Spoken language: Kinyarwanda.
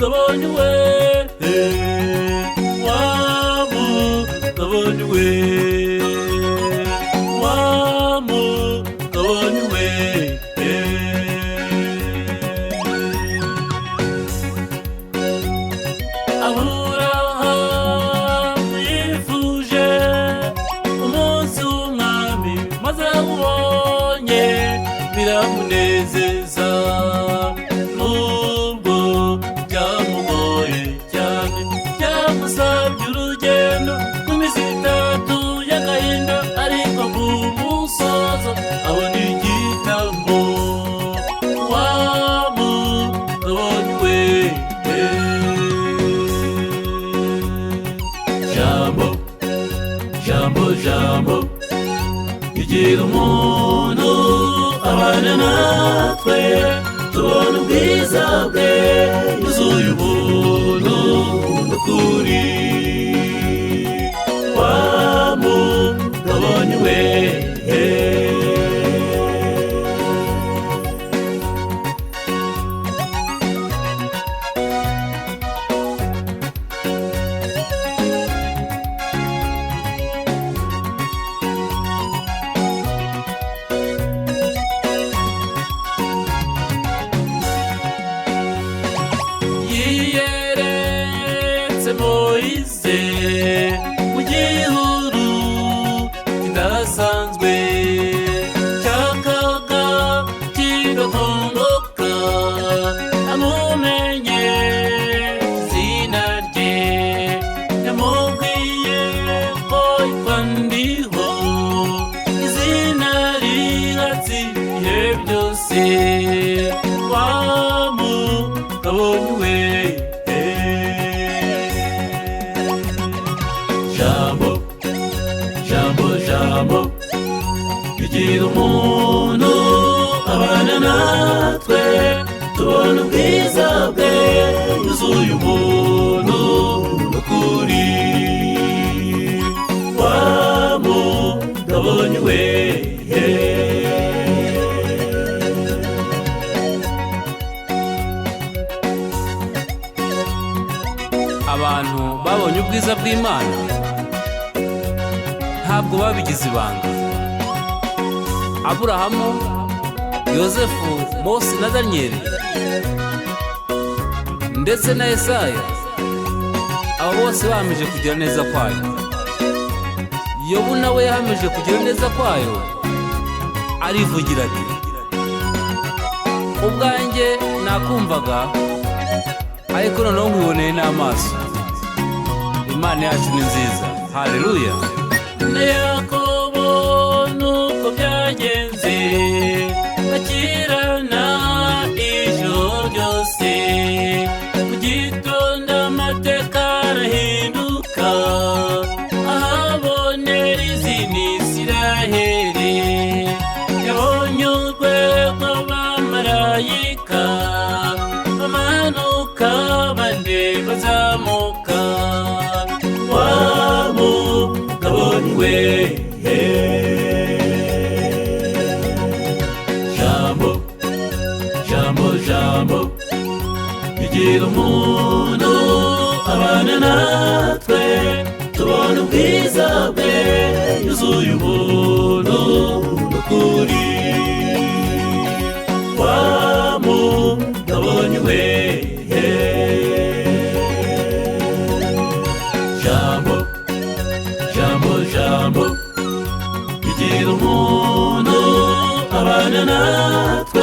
mugabane we, wa mugabane we, wa mugabane we. Aburahamu yifuje umunsi w'umwami, maze awubonye biramunezeza, nubwo byamugoye cyane, byamusabye urugendo rw'iminsi 3 y'agahinda, ariko ku musozo abona igitambo. Wa mugabane we, jambo jambo jambo igira umuntu abana natwe, tubona ubwiza bwe, yuzuye ubuntu n'ukuri. Wa mugabane we, yiyeretse Moise mu gihuru kidasanzwe, cyakaga kigakongoka, amumenye izina rye, yamubwiye ko yitwa Ndiho, izina rihatse ibihe byose. Wa mugabane we, jambo jambo jambo igira umuntu abana natwe, tubona ubwiza bwe, yuzuye ubuntu n'ukuri. Wa mugabane we, abantu babonye ubwiza bw'Imana ntabwo babigize ibanga. Aburahamu, Yozefu, Mose na Daniyeli ndetse na Yesaya, abo bose bahamije kugira neza kwayo. Yobu nawe yahamije kugira neza kwayo, arivugira ati, ubwanjye nakumvaga, ariko noneho nkuboneye n'amaso. Imana yacu ni nziza. Haleluya. Na Yakobo nuko byagenze, bakirana ijoro ryose, mu gitondo amateka arahinduka, ahabonera izina Isiraheli, yabonye urwego rw'abamarayika, bamanuka bane bazamuka. Wa mugabane we, jambo jambo jambo igira umuntu abana natwe, tubona ubwiza bwe, yuzuye ubuntu n'ukuri. Wa mugabane we, jambo jambo jambo igira umuntu abana natwe,